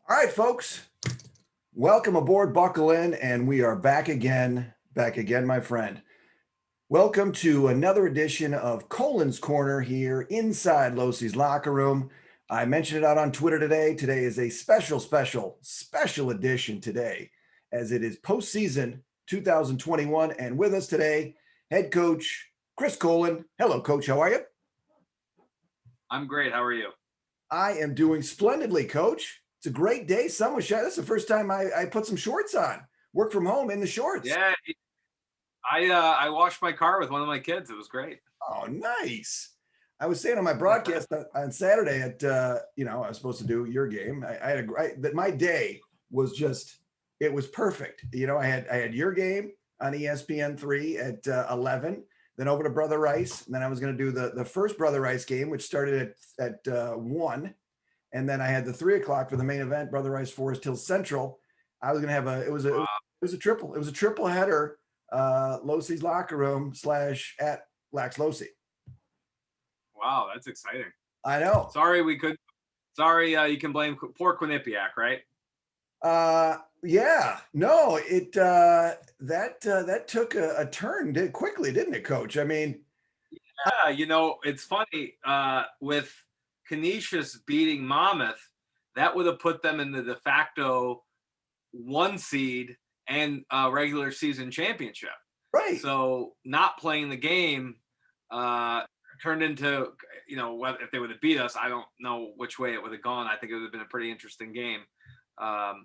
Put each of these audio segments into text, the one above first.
All right, folks, welcome aboard, buckle in, and we are back again, my friend. Welcome to another edition of Kolon's Corner here inside Losie's locker room. I mentioned it out on Twitter today. Today is a special edition today, as it is postseason 2021. And with us today, head coach Chris Kolon. Hello, coach. How are you? I'm great. How are you? I am doing splendidly, coach. It's a great day. Sun was shining. That's the first time I put some shorts on. Work from home in the shorts. Yeah, I washed my car with one of my kids. It was great. Oh, nice. I was saying on my broadcast on Saturday at I was supposed to do your game. I had a great that my day was just it was perfect. I had your game on ESPN3 at 11, then over to Brother Rice, and then I was going to do the first Brother Rice game, which started at 1, and then I had the 3 o'clock for the main event, Brother Rice Forest Hills Central. I was going to have it was a triple header, Losie's locker room / at Lax Losie. Wow, that's exciting. I know. Sorry, you can blame poor Quinnipiac, right? Yeah. No, that took a turn quickly, didn't it, Coach? I mean, Yeah, it's funny. With Canisius beating Monmouth, that would have put them in the de facto 1 seed and regular season championship. right. So not playing the game turned into, if they would have beat us, I don't know which way it would have gone. I think it would have been a pretty interesting game. But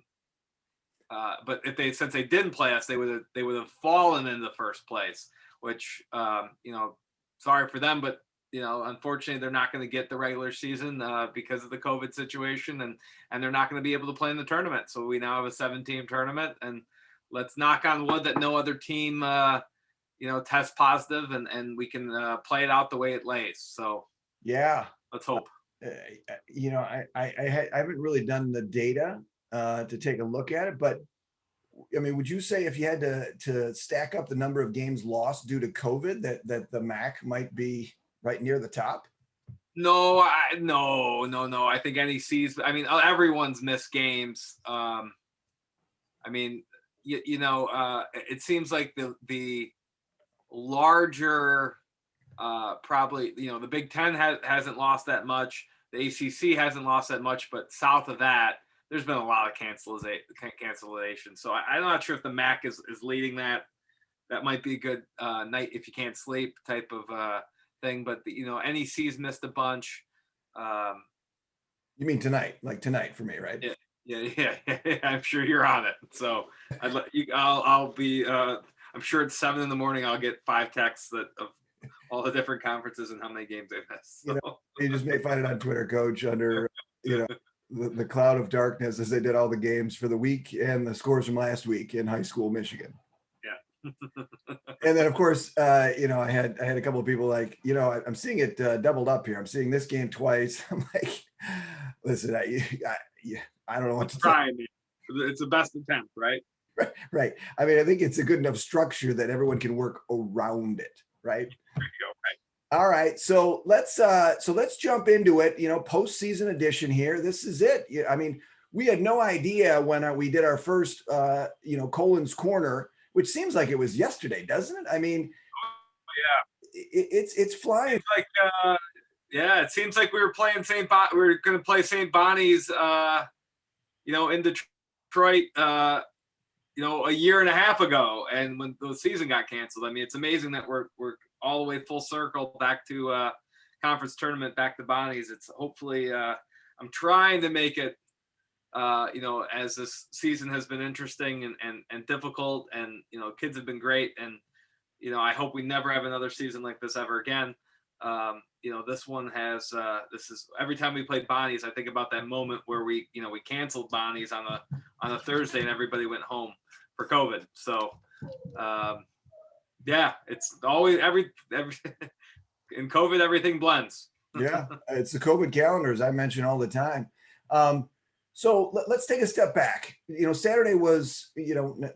since they didn't play us, they would have fallen in the first place, which, sorry for them, but unfortunately they're not going to get the regular season because of the COVID situation, and they're not going to be able to play in the tournament. So we now have a 7-team tournament, and let's knock on wood that no other team, test positive, and we can play it out the way it lays. So Yeah. let's hope. I haven't really done the data to take a look at it, but I mean, would you say if you had to stack up the number of games lost due to COVID, that the MAC might be right near the top? No, no. I think any season. I mean, everyone's missed games. I mean, it seems like the larger, probably, the Big Ten hasn't lost that much. The ACC hasn't lost that much, but south of that, there's been a lot of cancellation. So I'm not sure if the MAC is leading that. That might be a good night if you can't sleep type of thing. But NEC's missed a bunch. You mean tonight, like tonight for me, right? Yeah. I'm sure you're on it. So I'll be. I'm sure it's 7 a.m. I'll get 5 texts of all the different conferences and how many games they missed. So. You just may find it on Twitter, Coach, under the cloud of darkness, as they did all the games for the week and the scores from last week in high school Michigan. Yeah. And then, of course, I had a couple of people like, I'm seeing it doubled up here. I'm seeing this game twice. I'm like, listen, I don't know what to try. It's the best attempt, right? Right. I mean, I think it's a good enough structure that everyone can work around it, right? There you go. Right. All right, so let's jump into it. Postseason edition here. This is it. I mean, we had no idea when we did our first, Kolon's Corner, which seems like it was yesterday, doesn't it? I mean, yeah, it's flying. It's like, it seems like we were playing we were going to play St. Bonnie's, in Detroit, a year and a half ago, and when the season got canceled. I mean, it's amazing that we're all the way full circle back to conference tournament, back to Bonnie's. It's hopefully I'm trying to make it, as this season has been interesting and difficult, and kids have been great, and I hope we never have another season like this ever again. This one has this is every time we played Bonnie's, I think about that moment where we canceled Bonnie's on a Thursday and everybody went home for COVID. So it's always every in COVID, everything blends. Yeah, it's the COVID calendars I mention all the time. So let's take a step back. Saturday was,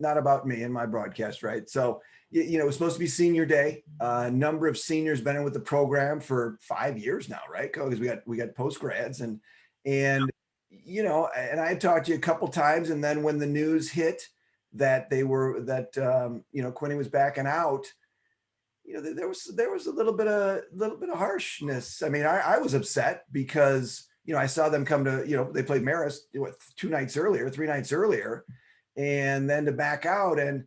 not about me and my broadcast, right? So, it was supposed to be senior day. A number of seniors been in with the program for 5 years now, right? Because we got post grads and and I had talked to you a couple times, and then when the news hit that Quinny was backing out, there was a little bit of harshness. I mean, I was upset because I saw them come to they played Marist 3 nights earlier, and then to back out. And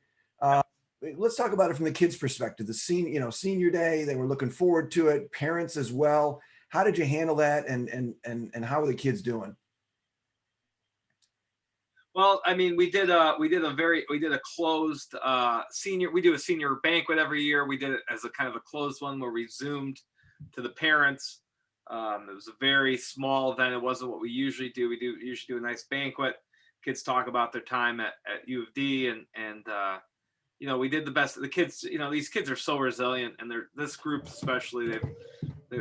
let's talk about it from the kids' perspective. The senior day, they were looking forward to it. Parents as well. How did you handle that, and how are the kids doing? Well, I mean, we did a closed senior. We do a senior banquet every year. We did it as a kind of a closed one where we zoomed to the parents. It was a very small event. It wasn't what we usually do. We usually do a nice banquet. Kids talk about their time at U of D, and we did the best. The kids, these kids are so resilient, and this group especially.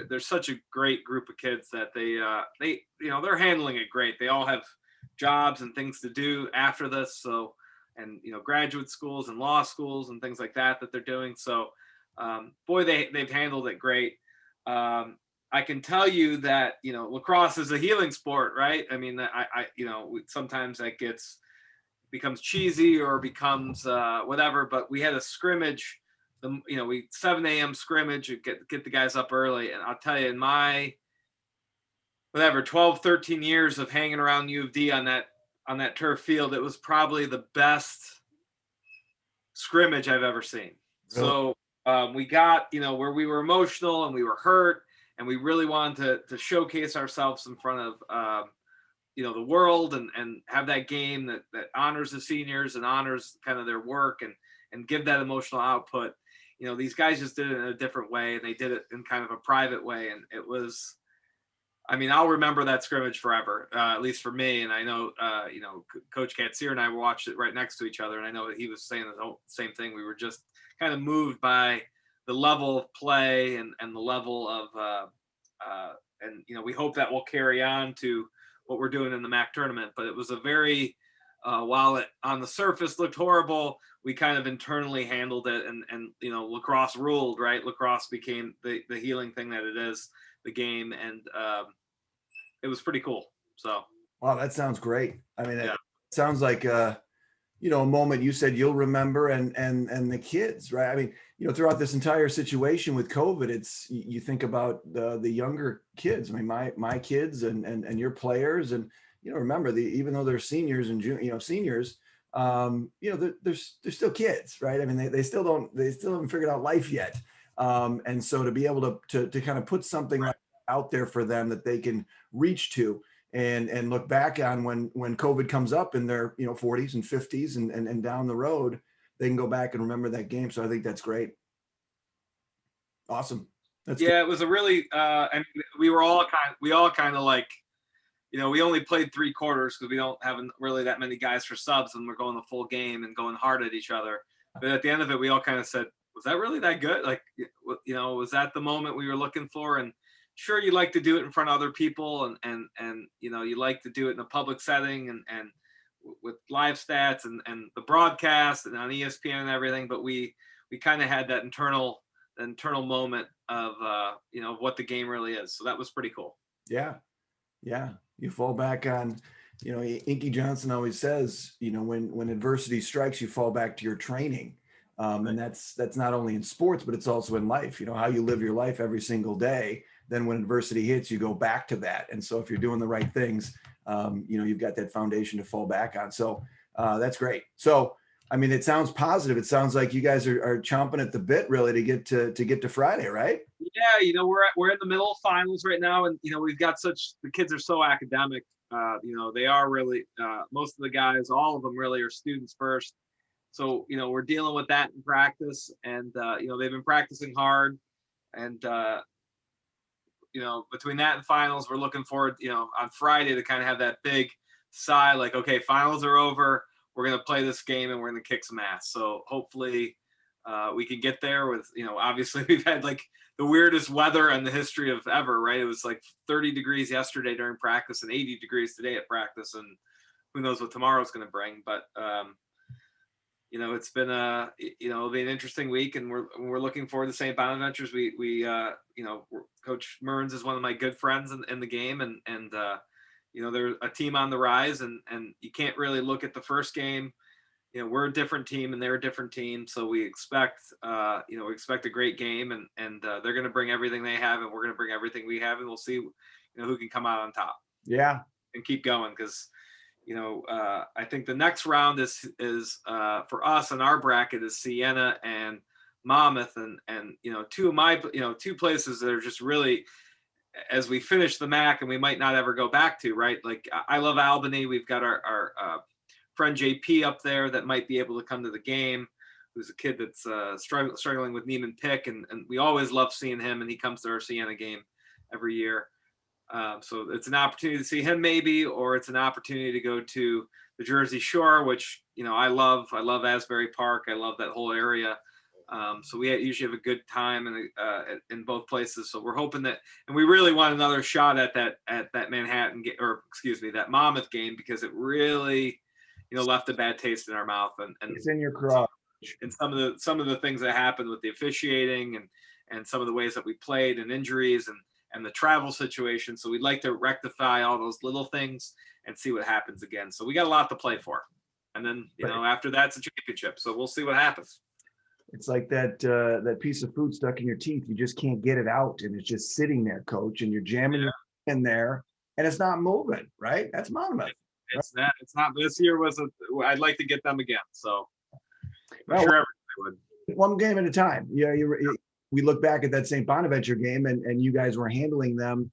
They're such a great group of kids that they're handling it great. They all have jobs and things to do after this. So, and graduate schools and law schools and things like that they're doing. So, boy, they've handled it great. I can tell you that lacrosse is a healing sport, right? I mean, sometimes that becomes cheesy or becomes whatever. But we had a scrimmage. We 7 a.m. scrimmage, get the guys up early, and I'll tell you, in my 12, 13 years of hanging around U of D on that turf field, it was probably the best scrimmage I've ever seen. Really? So we got, where we were emotional and we were hurt and we really wanted to showcase ourselves in front of, the world and have that game that honors the seniors and honors kind of their work and give that emotional output. These guys just did it in a different way, and they did it in kind of a private way. And it was, I mean, I'll remember that scrimmage forever, at least for me. And I know, Coach Katsier and I watched it right next to each other. And I know that he was saying the same thing. We were just kind of moved by the level of play and the level of, we hope that will carry on to what we're doing in the MAC tournament. But it was a very, while it on the surface looked horrible, we kind of internally handled it, and lacrosse ruled, right? Lacrosse became the healing thing that it is, the game, and it was pretty cool. So wow, that sounds great. I mean, yeah. it sounds like a moment you said you'll remember, and the kids, right? I mean, throughout this entire situation with COVID, it's you think about the younger kids. I mean, my kids and your players, and remember, even though they're seniors and seniors, they're still kids, right? I mean, they still haven't figured out life yet. And so to be able to kind of put something like out there for them that they can reach to and look back on when COVID comes up in their 40s and 50s and down the road, they can go back and remember that game. So I think that's great. Awesome. That's good. It was a really and we all kind of like, we only played 3 quarters because we don't have really that many guys for subs, and we're going the full game and going hard at each other. But at the end of it, we all kind of said, was that really that good? Like, was that the moment we were looking for? And sure, you like to do it in front of other people, and you like to do it in a public setting and with live stats and the broadcast and on ESPN and everything. But we kind of had that internal moment of what the game really is. So that was pretty cool. Yeah. You fall back on, Inky Johnson always says, when adversity strikes, you fall back to your training. And that's not only in sports, but it's also in life, how you live your life every single day. Then when adversity hits, you go back to that. And so if you're doing the right things, you've got that foundation to fall back on. So that's great. So, I mean, it sounds positive. It sounds like you guys are chomping at the bit really to get to Friday, right? Yeah, we're in the middle of finals right now, and we've got the kids are so academic. They are really most of the guys, all of them really are students first. So we're dealing with that in practice, and they've been practicing hard, and between that and finals, we're looking forward on Friday to kind of have that big sigh, like, okay, finals are over. We're going to play this game and we're going to kick some ass. So hopefully we can get there with, obviously we've had like the weirdest weather in the history of ever, right? It was like 30 degrees yesterday during practice and 80 degrees today at practice. And who knows what tomorrow's going to bring. But, it's been it'll be an interesting week, and we're looking forward to St. Bonaventures. We Coach Mearns is one of my good friends in the game. And they're a team on the rise, and you can't really look at the first game. We're a different team and they're a different team. So we expect, we expect a great game, and they're going to bring everything they have, and we're going to bring everything we have, and we'll see, who can come out on top. Yeah. And keep going. Cause I think the next round is for us in our bracket is Siena and Monmouth, and two places that are just really, as we finish the MAC and we might not ever go back to, right? Like I love Albany. We've got our friend JP up there that might be able to come to the game, who's a kid that's struggling with Neiman Pick. And we always love seeing him, and he comes to our Siena game every year. So it's an opportunity to see him maybe, or it's an opportunity to go to the Jersey Shore, which, I love Asbury Park. I love that whole area. So we usually have a good time in both places. So we're hoping that, and we really want another shot at that Manhattan game, or excuse me, that Monmouth game, because it really, left a bad taste in our mouth, and It's in your crotch. And some of the things that happened with the officiating and some of the ways that we played, and injuries and the travel situation. So we'd like to rectify all those little things and see what happens again. So we got a lot to play for. And then, after that's a championship. So we'll see what happens. It's like that piece of food stuck in your teeth. You just can't get it out, and it's just sitting there, coach, and you're jamming your in there, and it's not moving, right? That's Monmouth. It's not this year I'd like to get them again. So I'm sure everybody would. One game at a time. Yeah, we look back at that St. Bonaventure game, and you guys were handling them,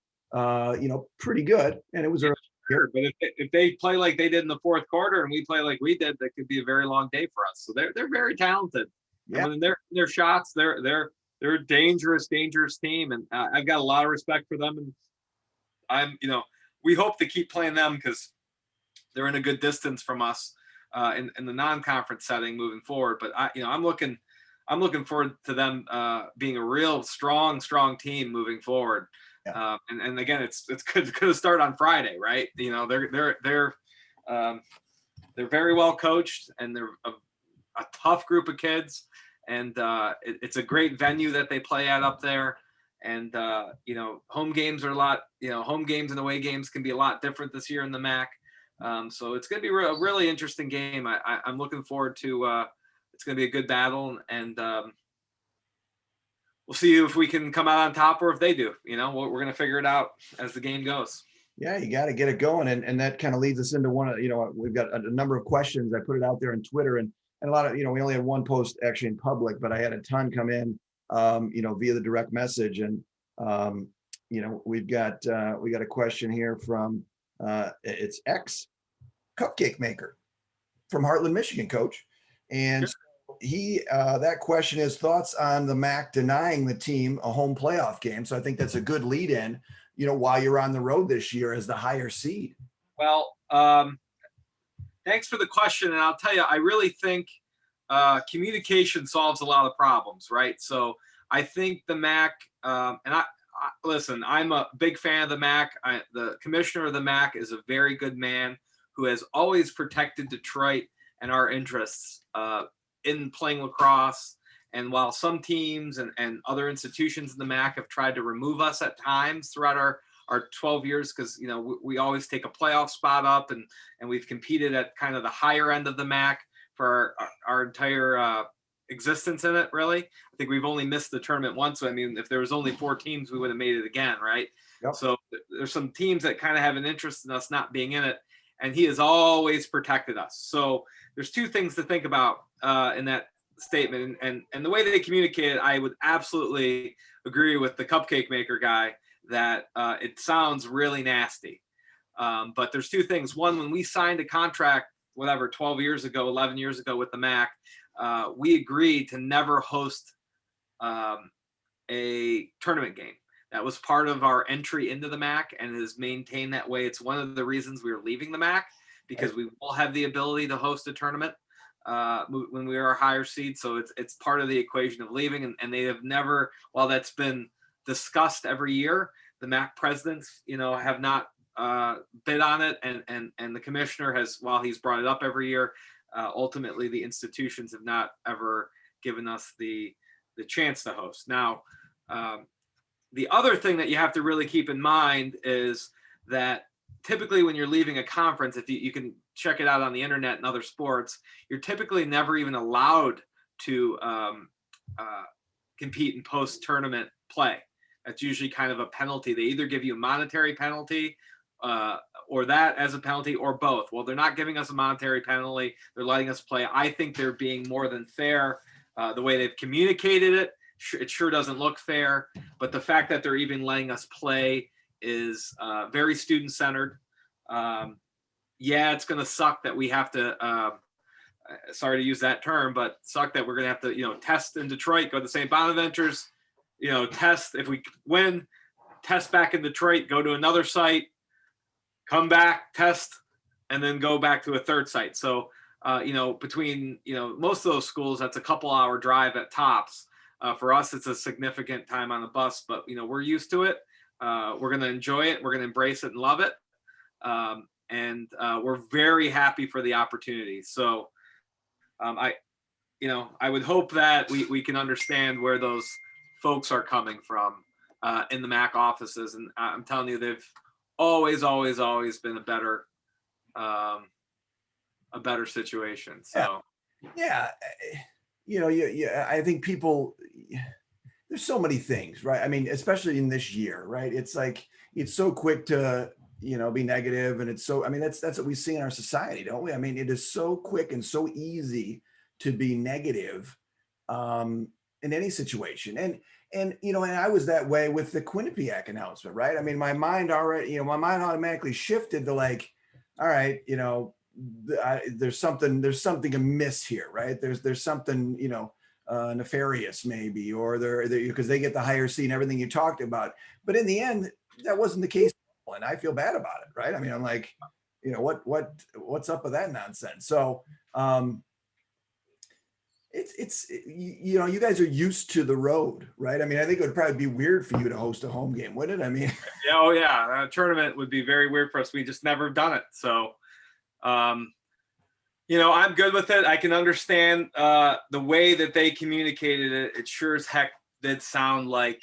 pretty good. And it was sure, but if they play like they did in the fourth quarter, and we play like we did, that could be a very long day for us. So they're very talented. Yeah, and their shots, they're a dangerous team, and I've got a lot of respect for them. And we hope to keep playing them because they're in a good distance from us in the non-conference setting moving forward. But I'm looking forward to them being a real strong team moving forward. Yeah. And again, it's good to start on Friday, right? They're very well coached, and they're a tough group of kids, and it's a great venue that they play at up there. And home games are a lot. Home games and away games can be a lot different this year in the MAC. So it's going to be a really interesting game. I'm looking forward to. It's going to be a good battle, and we'll see if we can come out on top, or if they do. We're going to figure it out as the game goes. Yeah, you got to get it going, and that kind of leads us into one of we've got a number of questions. I put it out there on Twitter, and a lot of we only had one post actually in public, but I had a ton come in via the direct message, and we've got a question here from it's X Cupcake Maker from Heartland, Michigan, coach, and sure. He that question is thoughts on the MAC denying the team a home playoff game. So I think that's a good lead in, while you're on the road this year as the higher seed. Well, thanks for the question. And I'll tell you, I really think communication solves a lot of problems, right? So I think the MAC, and I listen, I'm a big fan of the MAC. The commissioner of the MAC is a very good man who has always protected Detroit and our interests in playing lacrosse. And while some teams and other institutions in the MAC have tried to remove us at times throughout our 12 years, because we always take a playoff spot up, and we've competed at kind of the higher end of the MAC for our entire existence in it, really. I think we've only missed the tournament once. So, I mean, if there was only 4 teams, we would have made it again, right? Yep. So there's some teams that kind of have an interest in us not being in it, and he has always protected us. So there's 2 things to think about in that statement, and the way they communicated, I would absolutely agree with the Cupcake Maker guy that it sounds really nasty. But there's 2 things. One, when we signed a contract, 12 years ago, 11 years ago with the MAC, we agreed to never host a tournament game. That was part of our entry into the MAC, and is maintained that way. It's one of the reasons we were leaving the MAC, because we will have the ability to host a tournament when we are a higher seed. So it's part of the equation of leaving, and they have never, while that's been discussed every year, the MAC presidents, have not bid on it, and the commissioner has, while he's brought it up every year, ultimately the institutions have not ever given us the chance to host. Now, the other thing that you have to really keep in mind is that typically when you're leaving a conference, if you can check it out on the internet and other sports, you're typically never even allowed to compete in post-tournament play. That's usually kind of a penalty. They either give you a monetary penalty or that as a penalty, or both. Well, they're not giving us a monetary penalty. They're letting us play. I think they're being more than fair. The way they've communicated it, it sure doesn't look fair. But the fact that they're even letting us play is very student-centered. Yeah, it's going to suck that we have to, sorry to use that term, but suck that we're going to have to, test in Detroit, go to St. Bonaventure's, test. If we win, test back in Detroit, go to another site, come back, test, and then go back to a third site. So, between, most of those schools, that's a couple-hour drive at tops. For us, it's a significant time on the bus, but, we're used to it. We're going to enjoy it. We're going to embrace it and love it. And we're very happy for the opportunity. So I would hope that we can understand where those folks are coming from in the MAC offices. And I'm telling you, they've always been a better situation. So, yeah. I think people, there's so many things, right? I mean, especially in this year, right? It's like, it's so quick to, be negative, and it's so, I mean, that's what we see in our society, don't we? I mean, it is so quick and so easy to be negative in any situation. And I was that way with the Quinnipiac announcement, right? I mean, my mind automatically shifted to like, all right, there's something amiss here, right? There's something, nefarious maybe, or they're because they get the higher seat and everything you talked about. But in the end, that wasn't the case, and I feel bad about it, right? I mean, I'm like, what's up with that nonsense? So you guys are used to the road, right? I mean, I think it would probably be weird for you to host a home game, wouldn't it? I mean, yeah, a tournament would be very weird for us. We just never done it. So, I'm good with it. I can understand the way that they communicated it. It sure as heck did sound like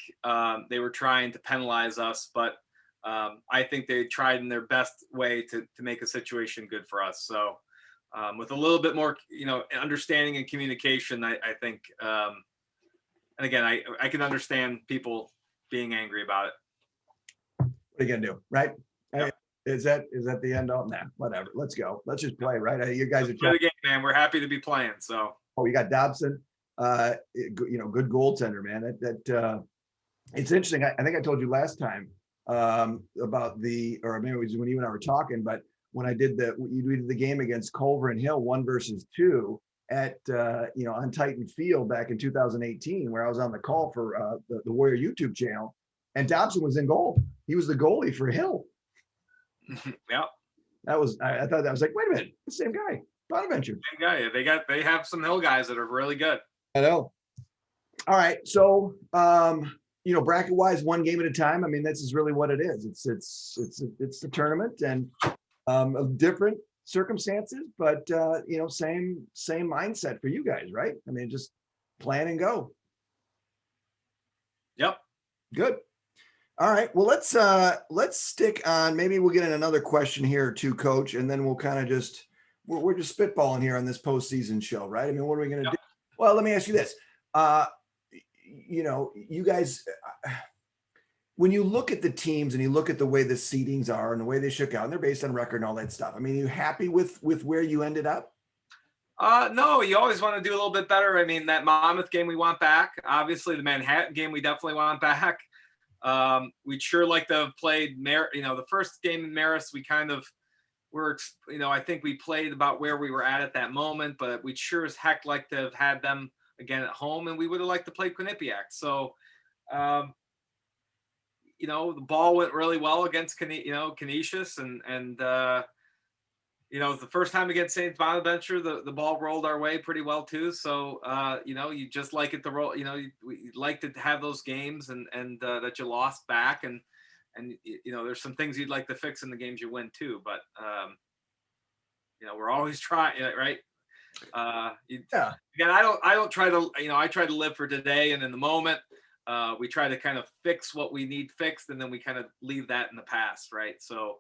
they were trying to penalize us, but I think they tried in their best way to make a situation good for us. So with a little bit more, understanding and communication, I think, and again, I can understand people being angry about it. What are you gonna do, right? Yep. Is that the end all? Nah, whatever. Let's go. Let's just play, right? You guys are play the game, man. We're happy to be playing. So. Oh, you got Dobson, good goaltender, man. That it's interesting. I think I told you last time about or maybe it was when you and I were talking, but when I did we did the game against Culver and Hill 1 versus 2 at on Titan Field back in 2018, where I was on the call for the Warrior YouTube channel, and Dobson was in goal. He was the goalie for Hill. Yeah. I thought that was like, wait a minute, the same guy, Bonaventure. Same guy. They have some Hill guys that are really good. I know. All right, so bracket wise, one game at a time. I mean, this is really what it is. It's the tournament and different circumstances, but same mindset for you guys, right? I mean, just plan and go. Yep. Good. All right. Well, let's stick on. Maybe we'll get in another question here too, Coach, and then we'll kind of we're just spitballing here on this postseason show, right? I mean, what are we going to do? Well, let me ask you this. You guys, when you look at the teams and you look at the way the seedings are and the way they shook out, and they're based on record and all that stuff. I mean, are you happy with where you ended up? No, you always want to do a little bit better. I mean, that Monmouth game we want back. Obviously, the Manhattan game we definitely want back. We'd sure like to have played the first game in Marist, we kind of were, I think we played about where we were at that moment, but we'd sure as heck like to have had them again at home, and we would have liked to play Quinnipiac. So, the ball went really well against Canisius, and it was the first time against St. Bonaventure, the ball rolled our way pretty well too. So, you just like it to roll, you'd like to have those games and that you lost back. And there's some things you'd like to fix in the games you win too. But, we're always trying, right? Yeah. Again, I don't try to, I try to live for today and in the moment. We try to kind of fix what we need fixed, and then we kind of leave that in the past. Right. So,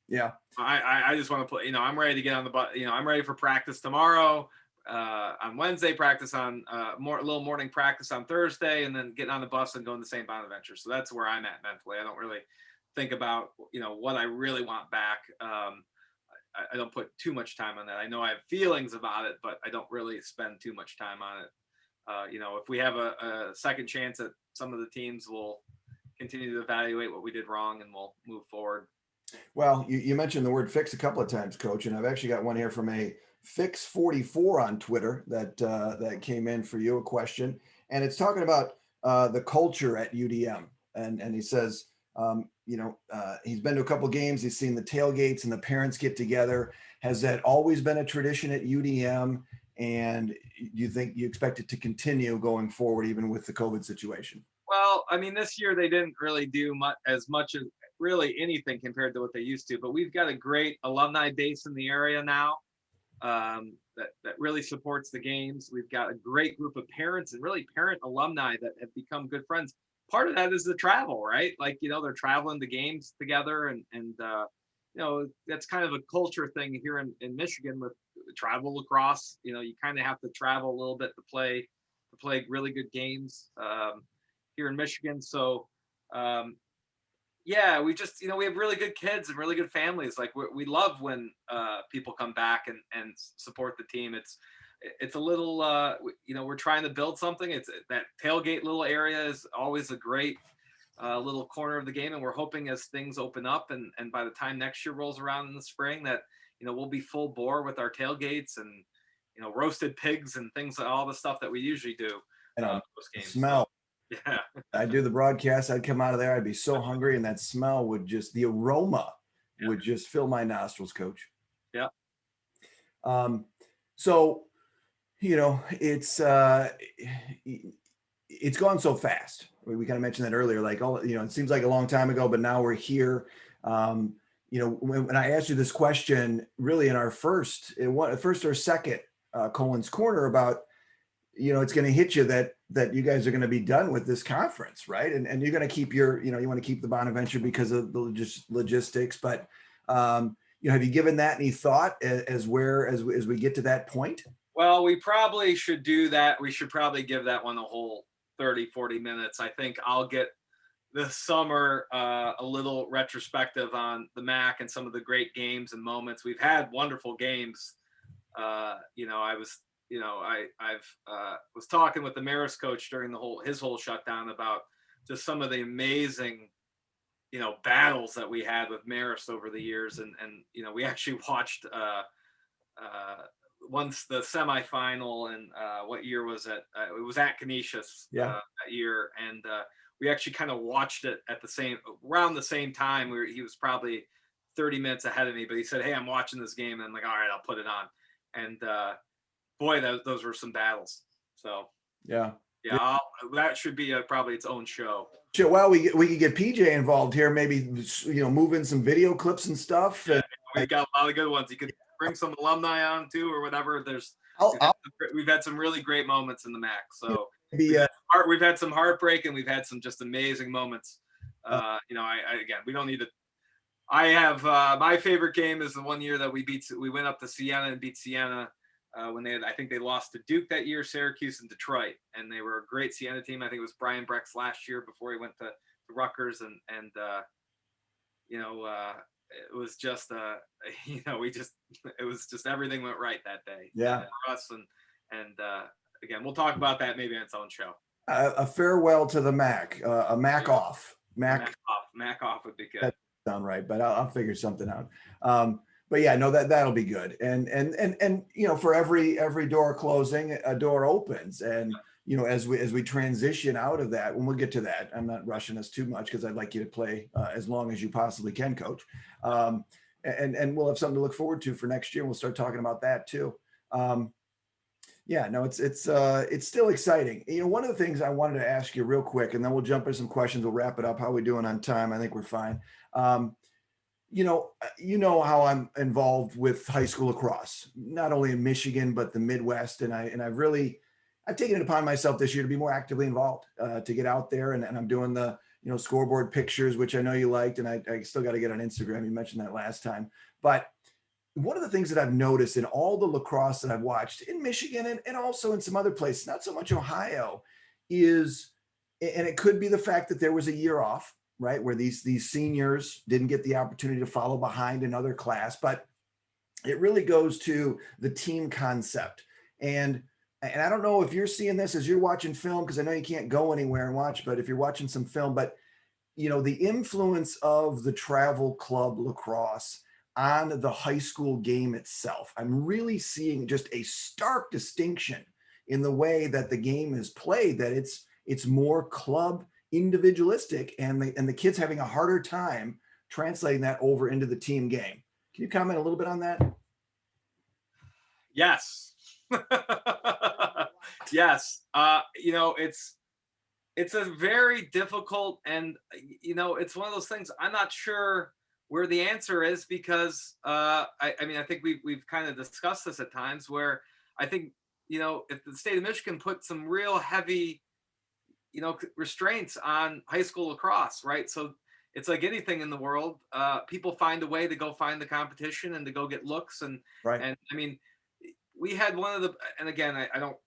Yeah. I just want to play. I'm ready to get on the bus. I'm ready for practice tomorrow. On Wednesday, practice on a little morning practice on Thursday, and then getting on the bus and going to St. Bonaventure. So that's where I'm at mentally. I don't really think about what I really want back. I don't put too much time on that. I know I have feelings about it, but I don't really spend too much time on it. If we have a second chance at some of the teams, we'll continue to evaluate what we did wrong and we'll move forward. Well, you mentioned the word fix a couple of times, Coach, and I've actually got one here from a Fix44 on Twitter that came in for you, a question, and it's talking about the culture at UDM, and he says, he's been to a couple games, he's seen the tailgates and the parents get together. Has that always been a tradition at UDM? And do you think you expect it to continue going forward, even with the COVID situation? Well, I mean, this year they didn't really do as much as really anything compared to what they used to, but we've got a great alumni base in the area now that really supports the games. We've got a great group of parents and really parent alumni that have become good friends. Part of that is the travel, right? Like, they're traveling to games together and that's kind of a culture thing here in Michigan with travel lacrosse. You kind of have to travel a little bit to play really good games here in Michigan. So, yeah, we just, we have really good kids and really good families. Like we love when people come back and support the team. It's a little, we're trying to build something. It's that tailgate little area is always a great little corner of the game. And we're hoping as things open up and by the time next year rolls around in the spring that, we'll be full bore with our tailgates and, roasted pigs and things, all the stuff that we usually do. And Those games. smell. So, yeah. I'd do the broadcast, I'd come out of there, I'd be so hungry, and that smell would just, the aroma would just fill my nostrils, Coach. Yeah. So, it's gone so fast. We kind of mentioned that earlier, like, it seems like a long time ago, but now we're here. When I asked you this question, really in our first or second Kolon's Corner about, it's going to hit you that you guys are going to be done with this conference, right? And you're going to keep you want to keep the Bonaventure because of the logistics, but have you given that any thought as we get to that point? Well, we probably should do that. We should probably give that one a whole 30, 40 minutes. I think I'll get this summer a little retrospective on the MAC and some of the great games and moments. We've had wonderful games. I was talking with the Marist coach during his whole shutdown about just some of the amazing, battles that we had with Marist over the years. And we actually watched once the semifinal and what year was it? It was at Canisius that year. And we actually kind of watched it at around the same time. He was probably 30 minutes ahead of me, but he said, "Hey, I'm watching this game." And I'm like, "All right, I'll put it on." And boy, those were some battles. So that should be probably its own show. Sure. Well, we could get PJ involved here, maybe move in some video clips and stuff. Yeah, we've got a lot of good ones. You could bring some alumni on too, or whatever. We've had some really great moments in the MAC. So we've had some heartbreak and we've had some just amazing moments. We don't need to. I have my favorite game is the one year that we went up to Siena and beat Siena when I think they lost to Duke that year, Syracuse and Detroit, and they were a great Siena team. I think it was Brian Breck's last year before he went to Rutgers, and it was just it was just everything went right that day. For us and again, we'll talk about that maybe on its own show. A farewell to the MAC, a MAC off. MAC off would be good. Sound right, but I'll figure something out. But yeah, no, that'll be good. And for every door closing, a door opens. And as we transition out of that, when we'll get to that, I'm not rushing us too much because I'd like you to play as long as you possibly can, Coach. And we'll have something to look forward to for next year. We'll start talking about that too. It's still exciting. One of the things I wanted to ask you real quick, and then we'll jump into some questions. We'll wrap it up. How are we doing on time? I think we're fine. How I'm involved with high school lacrosse, not only in Michigan, but the Midwest. And I've taken it upon myself this year to be more actively involved, to get out there. And I'm doing the scoreboard pictures, which I know you liked, and I still got to get on Instagram. You mentioned that last time. But one of the things that I've noticed in all the lacrosse that I've watched in Michigan and also in some other places, not so much Ohio, is, and it could be the fact that there was a year off, right, where these seniors didn't get the opportunity to follow behind another class, but it really goes to the team concept. And I don't know if you're seeing this as you're watching film, because I know you can't go anywhere and watch, but if you're watching some film, but the influence of the travel club lacrosse on the high school game itself. I'm really seeing just a stark distinction in the way that the game is played, that it's more club individualistic, and the kids having a harder time translating that over into the team game. Can you comment a little bit on that? Yes. Yes. It's a very difficult, and it's one of those things I'm not sure where the answer is, because I mean, I think we've kind of discussed this at times, where I think, if the state of Michigan put some real heavy, restraints on high school lacrosse, right? So it's like anything in the world. People find a way to go find the competition and to go get looks. Right. And I mean, we had one of the, and again, I don't,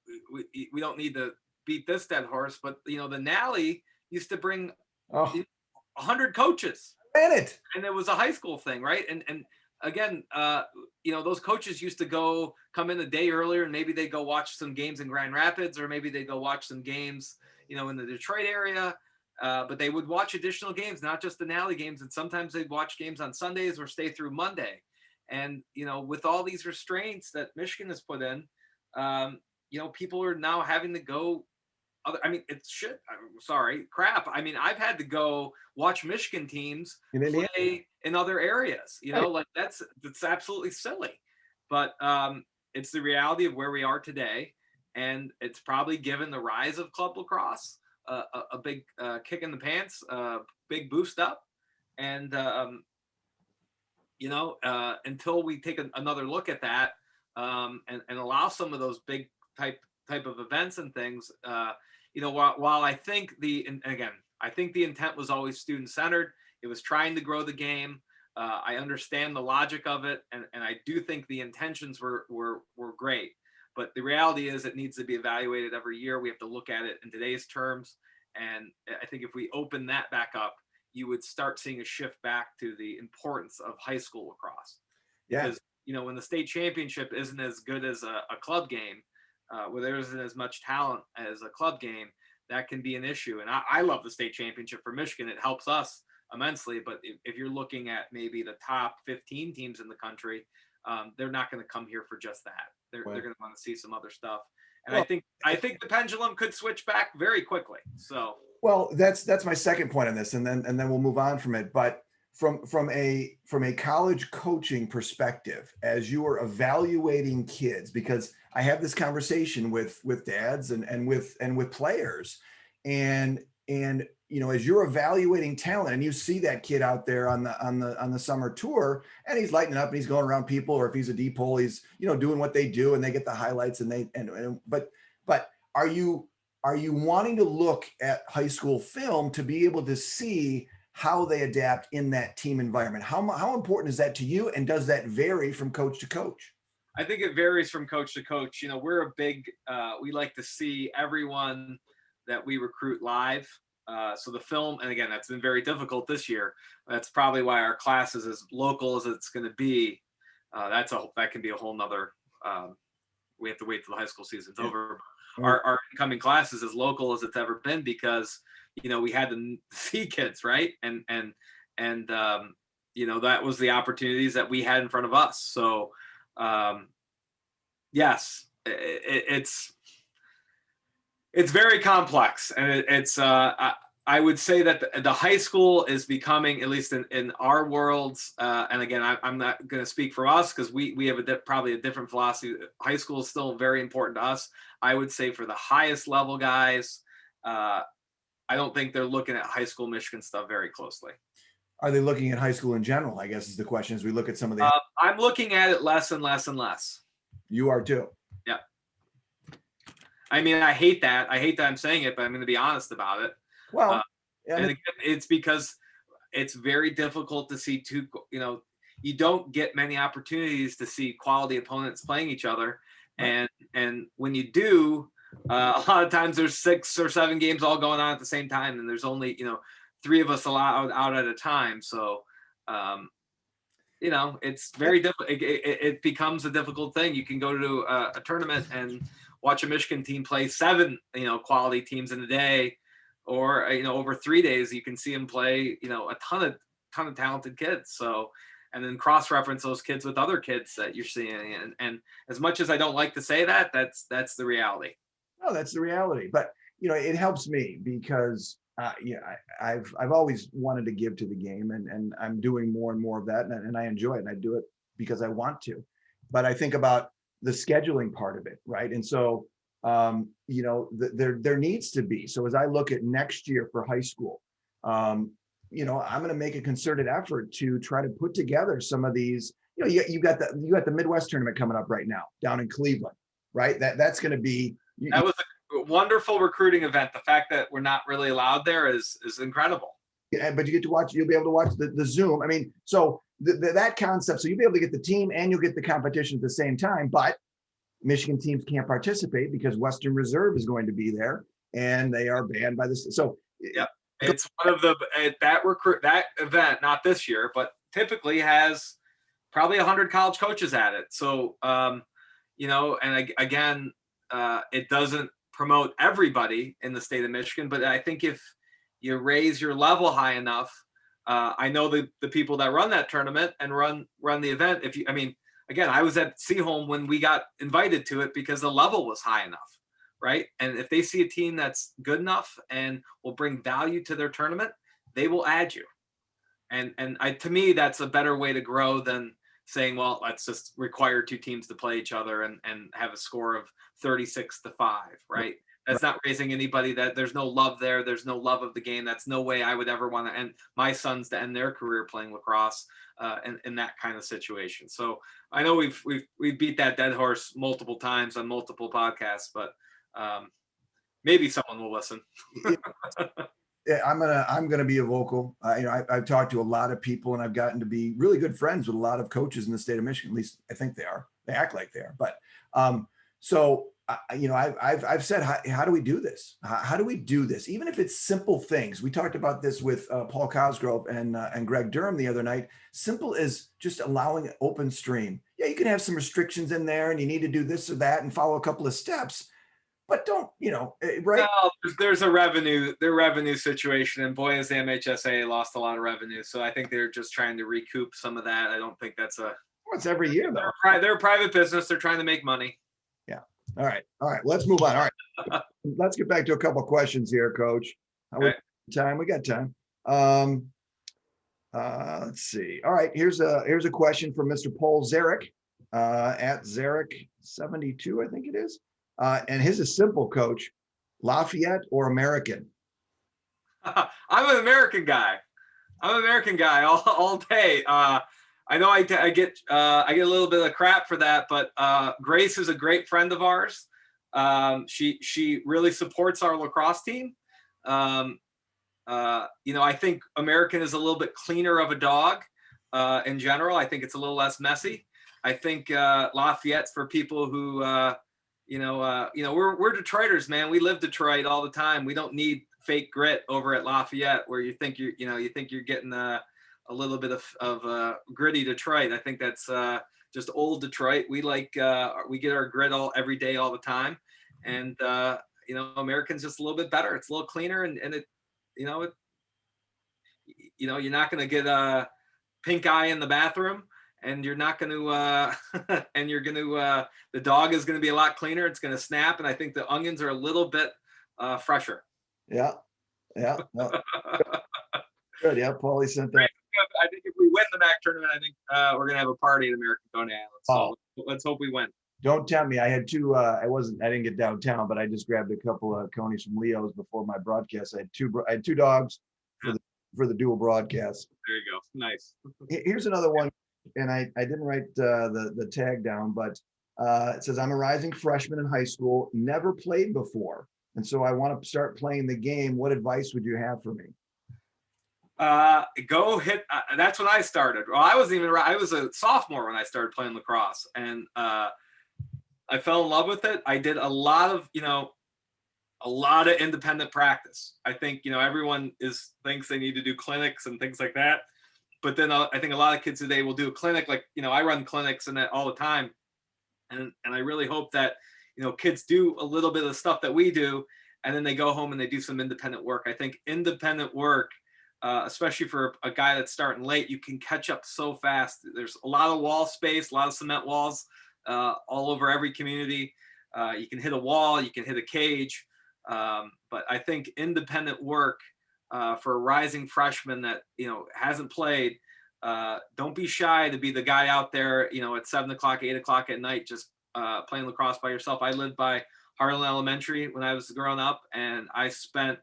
we don't need to beat this dead horse, but the Nally used to bring 100 coaches. Ran it. And it was a high school thing, right? And again, those coaches used to come in a day earlier, and maybe they go watch some games in Grand Rapids, or maybe they go watch some games, in the Detroit area. But they would watch additional games, not just the Nally games. And sometimes they'd watch games on Sundays or stay through Monday. And, with all these restraints that Michigan has put in, people are now having to go. It's shit. Crap. I mean, I've had to go watch Michigan teams play in other areas, like that's absolutely silly. But it's the reality of where we are today. And it's probably given the rise of club lacrosse a big kick in the pants, big boost up. And, until we take another look at that, and allow some of those big type of events and things, while I think I think the intent was always student centered. It was trying to grow the game. I understand the logic of it, and I do think the intentions were great. But the reality is, it needs to be evaluated every year. We have to look at it in today's terms, and I think if we open that back up, you would start seeing a shift back to the importance of high school lacrosse. Yeah. Because when the state championship isn't as good as a club game, where there isn't as much talent as a club game, that can be an issue. And I love the state championship for Michigan. It helps us immensely. But if you're looking at maybe the top 15 teams in the country, they're not going to come here for just that. They're going to want to see some other stuff. And I think the pendulum could switch back very quickly. So. Well, that's my second point on this, and then we'll move on from it. But from a college coaching perspective, as you are evaluating kids, because I have this conversation with dads and with players, and as you're evaluating talent, and you see that kid out there on the summer tour, and he's lighting up and he's going around people, or if he's a deep hole, he's doing what they do, and they get the highlights, but are you wanting to look at high school film to be able to see how they adapt in that team environment? How important is that to you? And does that vary from coach to coach? I think it varies from coach to coach. We're a big, we like to see everyone that we recruit live. So the film, and again, that's been very difficult this year. That's probably why our class is as local as it's going to be. That can be a whole nother, we have to wait till the high school season's over. Our incoming class is as local as it's ever been, because we had to see kids, right? And that was the opportunities that we had in front of us. So yes, it's very complex, and I would say that the high school is becoming, at least in our worlds, and again, I'm not going to speak for us, because we have probably a different philosophy. High school is still very important to us. I would say for the highest level guys, I don't think they're looking at high school Michigan stuff very closely. Are they looking at high school in general, I guess, is the question, as we look at some of the... I'm looking at it less and less and less. You are too. Yeah. I mean, I hate that I'm saying it, but I'm going to be honest about it. Well, And again, it's because it's very difficult to see two, you don't get many opportunities to see quality opponents playing each other. And when you do, a lot of times there's 6 or 7 games all going on at the same time, and there's only 3 of us allowed out at a time. So it's very difficult. It becomes a difficult thing. You can go to a tournament and watch a Michigan team play 7 quality teams in a day, or over 3 days you can see them play a ton of talented kids. So, and then cross-reference those kids with other kids that you're seeing. And as much as I don't like to say that, that's the reality. No, that's the reality. But it helps me because I've always wanted to give to the game, and I'm doing more and more of that, and I enjoy it, and I do it because I want to. But I think about the scheduling part of it, right? And so there needs to be. So as I look at next year for high school, I'm going to make a concerted effort to try to put together some of these. You got the Midwest tournament coming up right now down in Cleveland, right? That's going to be. That was a wonderful recruiting event. The fact that we're not really allowed there is incredible. Yeah, but you get to watch. You'll be able to watch the Zoom. I mean, so that concept. So you'll be able to get the team and you'll get the competition at the same time. But Michigan teams can't participate because Western Reserve is going to be there, and they are banned by this. So yeah, it's one of that event, not this year, but typically has probably 100 college coaches at it. So and again, it doesn't promote everybody in the state of Michigan, but I think if you raise your level high enough, I know the people that run that tournament and run the event. Again, I was at Seaholm when we got invited to it because the level was high enough, right? And if they see a team that's good enough and will bring value to their tournament, they will add you. And to me, that's a better way to grow than saying, well, let's just require 2 teams to play each other and have a score of 36-5, right? That's not raising anybody. That there's no love there. There's no love of the game. That's no way I would ever want to end my sons to end their career playing lacrosse in that kind of situation. So I know we've beat that dead horse multiple times on multiple podcasts, but maybe someone will listen. Yeah, I'm gonna be a vocal. I've talked to a lot of people, and I've gotten to be really good friends with a lot of coaches in the state of Michigan. At least I think they are. They act like they are. But I've said, how do we do this? How do we do this? Even if it's simple things. We talked about this with Paul Cosgrove and Greg Durham the other night. Simple as just allowing open stream. Yeah, you can have some restrictions in there, and you need to do this or that and follow a couple of steps. But don't, right? No, there's a revenue situation, and boy, has the MHSA lost a lot of revenue. So I think they're just trying to recoup some of that. I don't think that's it's every year though. They're a private business. They're trying to make money. Yeah. All right. Let's move on. All right. Let's get back to a couple of questions here, Coach. We got time. Let's see. All right. Here's a question from Mr. Paul Zarek at Zarek72, I think it is. And his is simple, Coach. Lafayette or American? I'm an American guy. All day. I know I get a little bit of crap for that, but Grace is a great friend of ours. She really supports our lacrosse team. I think American is a little bit cleaner of a dog in general. I think it's a little less messy. I think Lafayette's for people who we're Detroiters, man. We live Detroit all the time. We don't need fake grit over at Lafayette where you think you're getting a little bit of gritty Detroit. I think that's just old Detroit. We we get our grit every day, all the time. And, American's just a little bit better. It's a little cleaner and it, you're not going to get a pink eye in the bathroom. And you're not going to, the dog is going to be a lot cleaner. It's going to snap. And I think the onions are a little bit fresher. Yeah. Yeah. No. Good. Yeah. Paulie sent that. I think if we win the MAC tournament, I think we're going to have a party at American Coney Island. So let's hope we win. Don't tempt me. I had 2, I didn't get downtown, but I just grabbed a couple of Conies from Leo's before my broadcast. I had 2 dogs for the dual broadcast. There you go. Nice. Here's another one. And I didn't write the tag down, but it says, I'm a rising freshman in high school, never played before. And so I want to start playing the game. What advice would you have for me? Go hit. That's when I started. Well, I wasn't even. I was a sophomore when I started playing lacrosse, and I fell in love with it. I did a lot of, a lot of independent practice. I think, everyone thinks they need to do clinics and things like that. But then I think a lot of kids today will do a clinic. Like, I run clinics and that all the time. And I really hope that, kids do a little bit of the stuff that we do, and then they go home and they do some independent work. I think independent work, especially for a guy that's starting late, you can catch up so fast. There's a lot of wall space, a lot of cement walls all over every community. You can hit a wall, you can hit a cage. But I think independent work for a rising freshman that, hasn't played, don't be shy to be the guy out there, at 7 o'clock, 8 o'clock at night, just playing lacrosse by yourself. I lived by Harlan Elementary when I was growing up, and I spent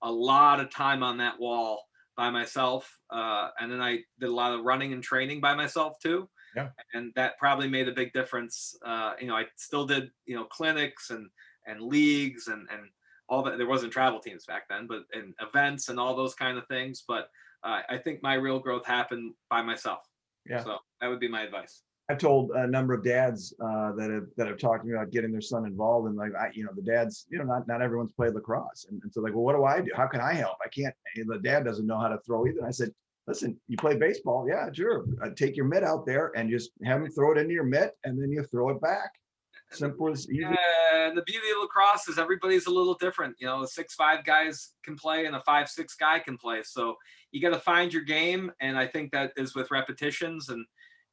a lot of time on that wall by myself. And then I did a lot of running and training by myself too. Yeah. And that probably made a big difference. I still did, clinics and leagues and all that. There wasn't travel teams back then, but and events and all those kind of things. But I think my real growth happened by myself. Yeah. So that would be my advice. I've told a number of dads that have talked to me about getting their son involved, and like, the dads, not everyone's played lacrosse, and so like, well, what do I do? How can I help? I can't. The dad doesn't know how to throw either. And I said, listen, you play baseball, yeah, sure. Take your mitt out there and just have him throw it into your mitt, and then you throw it back. Simple as easy. And the beauty of lacrosse is everybody's a little different. The 6'5" guys can play and a 5'6" guy can play. So you got to find your game, and I think that is with repetitions. And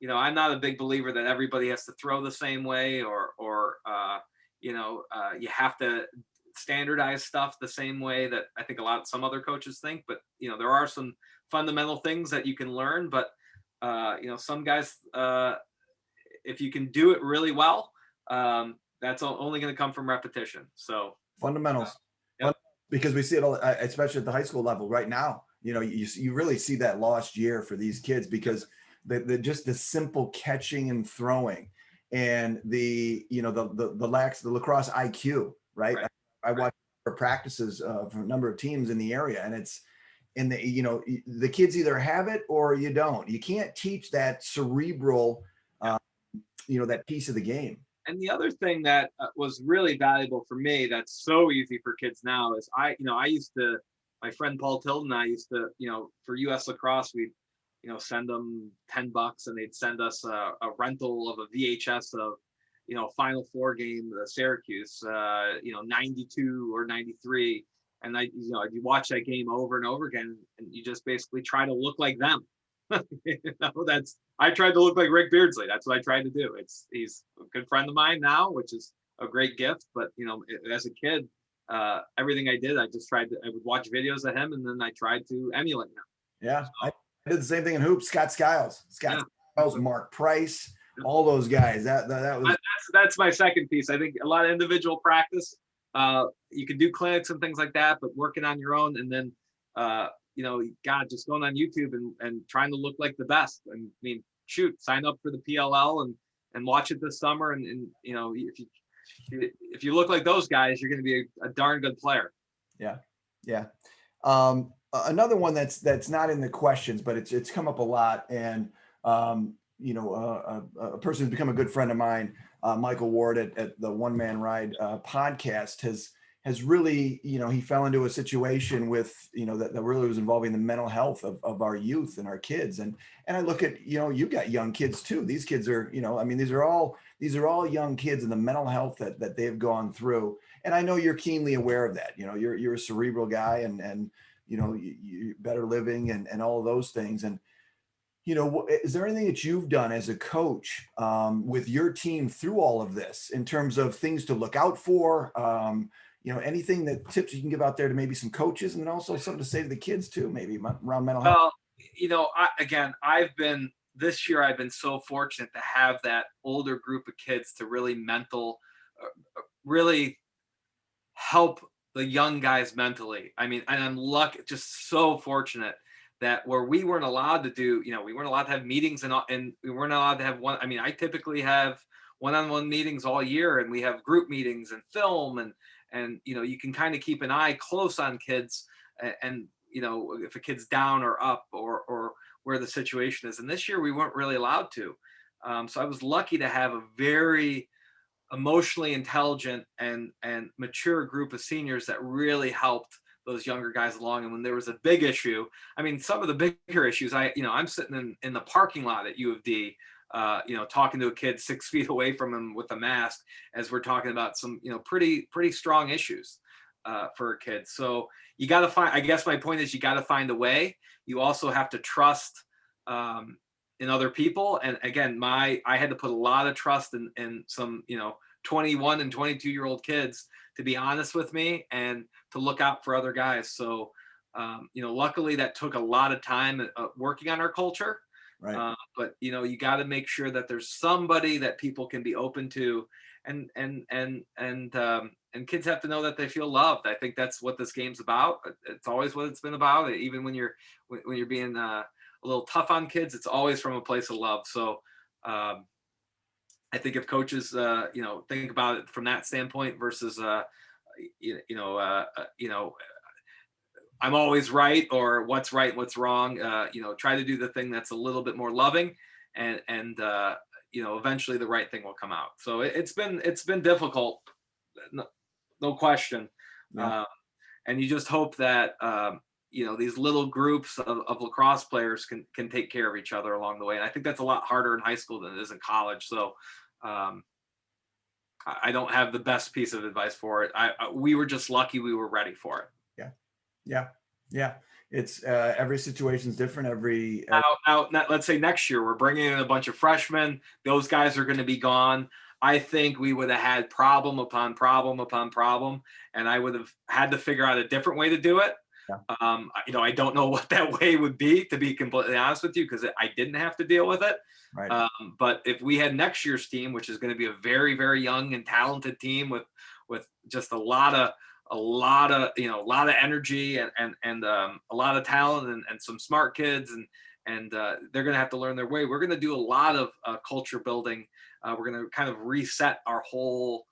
I'm not a big believer that everybody has to throw the same way, or you have to standardize stuff the same way that I think some other coaches think. But there are some fundamental things that you can learn. But some guys, if you can do it really well, that's only going to come from repetition. So fundamentals. Yep. Because we see it all, especially at the high school level right now. You really see that lost year for these kids, because just the simple catching and throwing, and the lacrosse IQ, right? I watch practices for a number of teams in the area, and the kids either have it or you don't. You can't teach that cerebral, that piece of the game. And the other thing that was really valuable for me, that's so easy for kids now, is my friend Paul Tilden and I used to, for US Lacrosse, we'd, send them $10 and they'd send us a rental of a VHS of, Final Four game, Syracuse, 92 or 93. And you watch that game over and over again, and you just basically try to look like them. I tried to look like Rick Beardsley. That's what I tried to do. He's a good friend of mine now, which is a great gift. But as a kid, everything I did, I would watch videos of him, and then I tried to emulate him. Yeah, so, I did the same thing in hoops. Scott Skiles, Mark Price, all those guys. That was that's my second piece. I think a lot of individual practice. You can do clinics and things like that, but working on your own, and then God, just going on YouTube and trying to look like the best. I mean, shoot, sign up for the PLL and watch it this summer. And if you look like those guys, you're going to be a darn good player. Yeah. Yeah. Another one that's not in the questions, but it's come up a lot. And, a person who's become a good friend of mine, Michael Ward at the One Man Ride podcast has really, he fell into a situation with, that really was involving the mental health of our youth and our kids. And I look at, you got young kids too. These kids are, these are all young kids, and the mental health that they've gone through. And I know you're keenly aware of that. You're a cerebral guy, and you better living and all of those things. And, is there anything that you've done as a coach with your team through all of this in terms of things to look out for? Anything that tips you can give out there to maybe some coaches, and then also something to say to the kids too, maybe around mental health? Well, this year I've been so fortunate to have that older group of kids to really help the young guys mentally. I mean, and I'm just so fortunate that where we weren't allowed to do, we weren't allowed to have meetings and we weren't allowed to have one. I mean, I typically have one-on-one meetings all year, and we have group meetings and film and you can kind of keep an eye close on kids. And if a kid's down or up or where the situation is. And this year we weren't really allowed to. So I was lucky to have a very emotionally intelligent and mature group of seniors that really helped those younger guys along. And when there was a big issue, I mean, some of the bigger issues, I'm sitting in the parking lot at U of D, talking to a kid 6 feet away from him with a mask as we're talking about some, pretty strong issues for a kid. So you got to find, I guess my point is you got to find a way. You also have to trust in other people. And again, I had to put a lot of trust in some, 21 and 22-year-old kids to be honest with me and to look out for other guys. So, luckily that took a lot of time working on our culture. Right. But you got to make sure that there's somebody that people can be open to, and kids have to know that they feel loved. I think that's what this game's about. It's always what it's been about. Even when you're being a little tough on kids, it's always from a place of love. So I think if coaches, think about it from that standpoint versus, I'm always right or what's right, what's wrong. Try to do the thing that's a little bit more loving, and eventually the right thing will come out. So it's been difficult, no question. Yeah. And you just hope that these little groups of lacrosse players can take care of each other along the way. And I think that's a lot harder in high school than it is in college. So I don't have the best piece of advice for it. We were just lucky we were ready for it. Yeah. It's every situation's different. Now, let's say next year we're bringing in a bunch of freshmen. Those guys are going to be gone. I think we would have had problem upon problem upon problem, and I would have had to figure out a different way to do it. Yeah. I don't know what that way would be, to be completely honest with you, because I didn't have to deal with it. Right. But if we had next year's team, which is going to be a very, very young and talented team with just a lot of energy and a lot of talent and some smart kids, and they're going to have to learn their way. We're going to do a lot of culture building. We're going to kind of reset our whole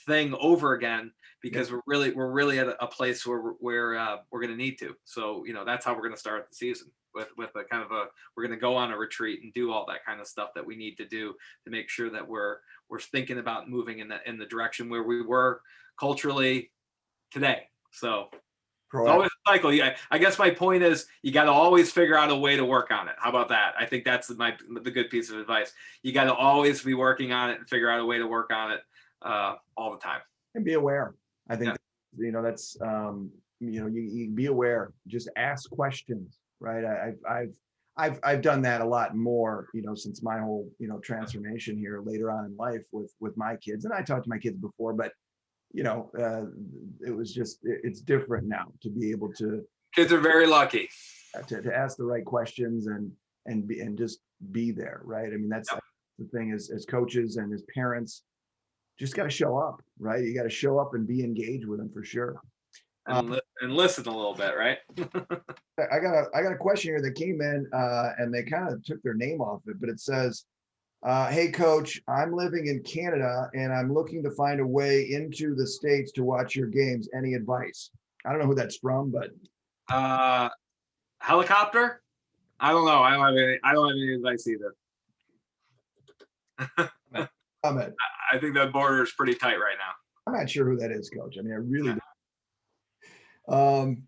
thing over again, because we're really at a place where we're going to need to. So that's how we're going to start the season with a kind of we're going to go on a retreat and do all that kind of stuff that we need to do to make sure that we're thinking about moving in the direction where we were culturally today. So it's always a cycle. Yeah, I guess my point is you got to always figure out a way to work on it. How about that? I think that's the good piece of advice. You got to always be working on it and figure out a way to work on it all the time. And be aware. I think that's you be aware. Just ask questions, right? I've done that a lot more, since my whole transformation here later on in life with my kids. And I talked to my kids before, but it was just it's different now to be able to. Kids are very lucky to ask the right questions and just be there, right? I mean, that's the thing as coaches and as parents. Just got to show up, right? You got to show up and be engaged with them for sure. And listen a little bit, right? I got a question here that came in, and they kind of took their name off it, but it says, "Hey, Coach, I'm living in Canada and I'm looking to find a way into the States to watch your games. Any advice?" I don't know who that's from, but helicopter? I don't know. I don't have any advice either. Comment. I think that border is pretty tight right now. I'm not sure who that is, Coach. I mean, I really don't.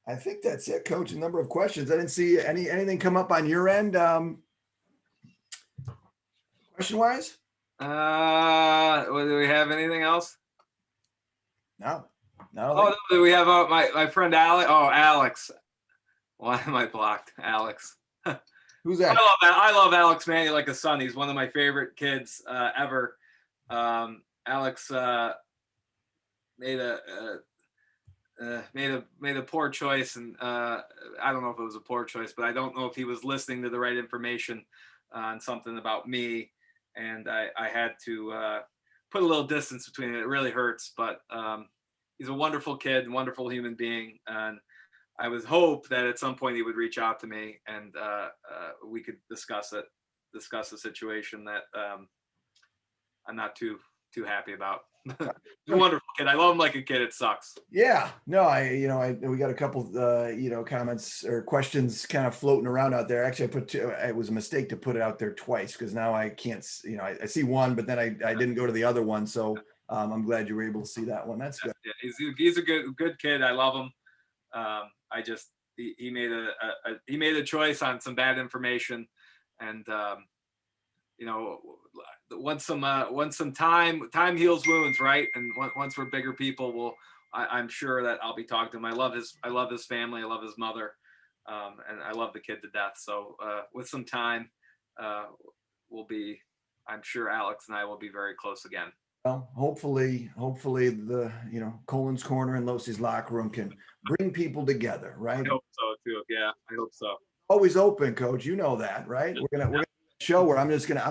I think that's it, Coach. A number of questions. I didn't see anything come up on your end, question-wise. Do we have anything else? No. Do we have my friend Alex? Oh, Alex. Why am I blocked? Alex. Who's that? I love Alex Manny like a son. He's one of my favorite kids ever. Alex made a poor choice, and I don't know if it was a poor choice, but I don't know if he was listening to the right information on something about me, and I had to put a little distance between it. It really hurts, but he's a wonderful kid, wonderful human being, and I would hope that at some point he would reach out to me and we could discuss the situation that I'm not too too happy about. He's a wonderful kid. I love him like a kid. It sucks. Yeah, no, we got a couple, comments or questions kind of floating around out there. Actually, it was a mistake to put it out there twice because now I can't, I see one, but then I didn't go to the other one. So I'm glad you were able to see that one. That's good. Yeah, he's a good kid. I love him. I just, he made a choice on some bad information, and once some time heals wounds, right? And once we're bigger people, I'm sure that I'll be talking to him. I love his family. I love his mother, and I love the kid to death. So with some time, I'm sure Alex and I will be very close again. Well, hopefully the, Kolon's Corner and Losi's locker room can bring people together, right? I hope so too. Yeah, I hope so. Always open, Coach. You know that, right? We're gonna show where I may send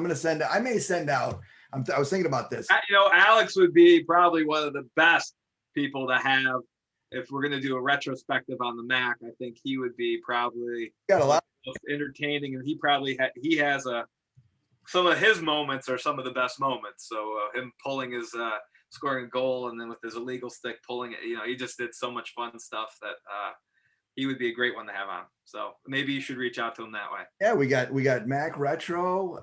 out. I was thinking about this. Alex would be probably one of the best people to have if we're gonna do a retrospective on the MAC. I think he would be probably Got a lot entertaining, and he has some of his moments are some of the best moments. So him pulling his scoring a goal, and then with his illegal stick pulling it, he just did so much fun stuff that he would be a great one to have on. So maybe you should reach out to him that way. Yeah, we got Mac Retro.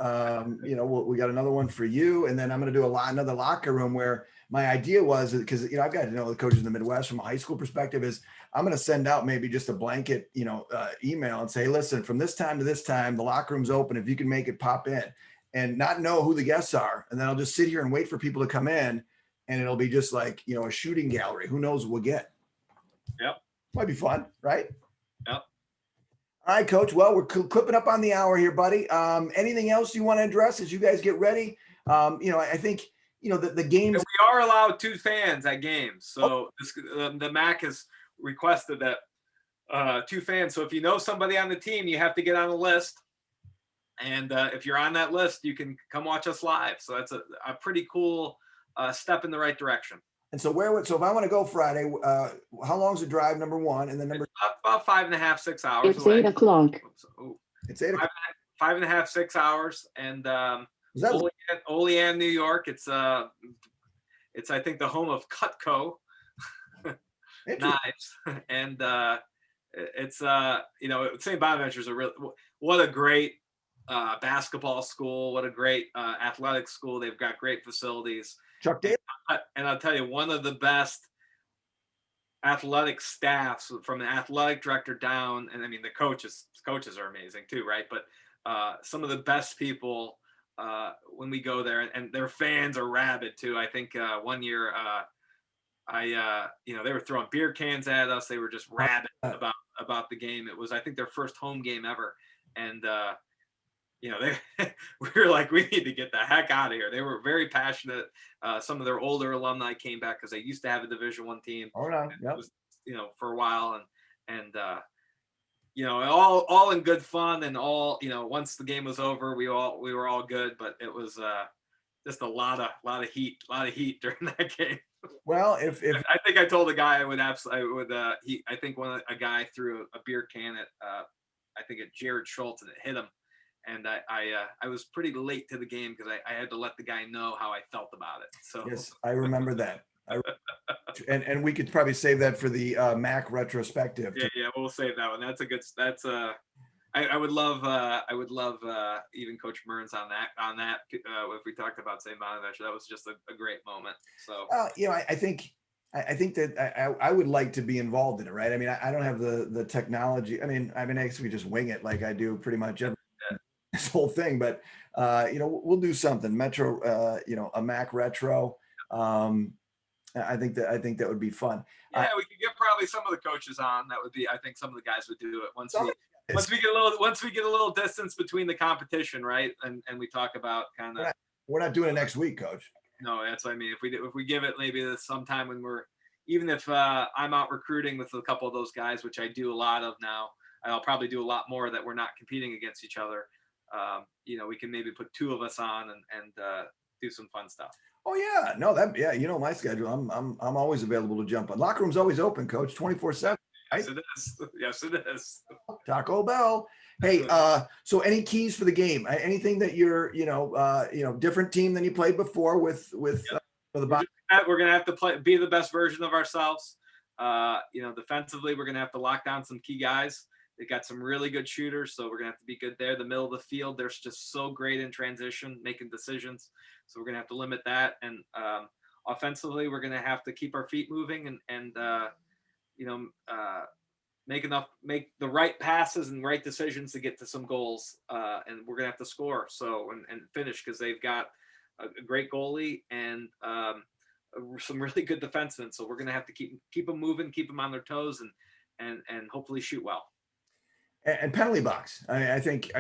We got another one for you, and then I'm going to do another locker room where my idea was, because I've got to know the coaches in the Midwest from a high school perspective, is I'm going to send out maybe just a blanket email and say, listen, from this time to this time, the locker room's open. If you can make it, pop in, and not know who the guests are, and then I'll just sit here and wait for people to come in, and it'll be just like a shooting gallery. Who knows what we'll get? Yep. Might be fun, right? Yep. All right, Coach. Well, we're clipping up on the hour here, buddy. Anything else you want to address as you guys get ready? I think the games. We are allowed 2 fans at games, so the MAC has requested that 2 fans. So if you know somebody on the team, you have to get on a list, and if you're on that list, you can come watch us live. So that's a pretty cool step in the right direction. And so if I want to go Friday, how long is the drive? Number one, and then about 5.5, 6 hours. It's away. 8 o'clock. It's 8 o'clock. 5.5, 6 hours, and Olean, New York. It's I think the home of Cutco knives, and it's St. Bonaventure's what a great basketball school. What a great athletic school. They've got great facilities. Chuck Daly. And I'll tell you, one of the best athletic staffs, from an athletic director down, and I mean the coaches are amazing too, right? But some of the best people when we go there, and their fans are rabid too. I think one year they were throwing beer cans at us. They were just rabid about the game. It was, I think, their first home game ever, and we were like, we need to get the heck out of here. They were very passionate. Some of their older alumni came back because they used to have a Division I team. Oh no, yep. It was, for a while, and all in good fun, and all, once the game was over, we were all good, but it was just a lot of heat during that game. Well, if I think I told the guy I think a guy threw a beer can at I think at Jared Schultz, and it hit him. And I was pretty late to the game because I had to let the guy know how I felt about it. So yes, I remember that. And we could probably save that for the MAC retrospective. Yeah, we'll save that one. I would love even Coach Burns on that if we talked about St. Bonaventure. That was just a great moment. So I think that I would like to be involved in it, right? I mean, I don't have the technology. I mean, I guess we just wing it like I do pretty much every this whole thing, but we'll do something Metro, a MAC retro. I think that would be fun. Yeah, we could get probably some of the coaches on. That would be, I think some of the guys would do it once we get a little distance between the competition, right? And we talk about kind of. We're not doing it next week, Coach. No, that's what I mean. If we give it maybe sometime when even if I'm out recruiting with a couple of those guys, which I do a lot of now, I'll probably do a lot more that we're not competing against each other. We can maybe put 2 of us on and do some fun stuff. Oh yeah, no, my schedule. I'm always available to jump on. Locker room's always open, Coach, 24/7. Yes, it is. Yes, it is. Taco Bell. Hey, so any keys for the game? Anything that you're, different team than you played before with So the We're going to have to be the best version of ourselves. Defensively, we're going to have to lock down some key guys. They got some really good shooters, so we're going to have to be good there. The middle of the field, they're just so great in transition, making decisions. So we're going to have to limit that. And offensively, we're going to have to keep our feet moving and make the right passes and right decisions to get to some goals. And we're going to have to score and finish, because they've got a great goalie and some really good defensemen. So we're going to have to keep them moving, keep them on their toes, and hopefully shoot well. And penalty box. I think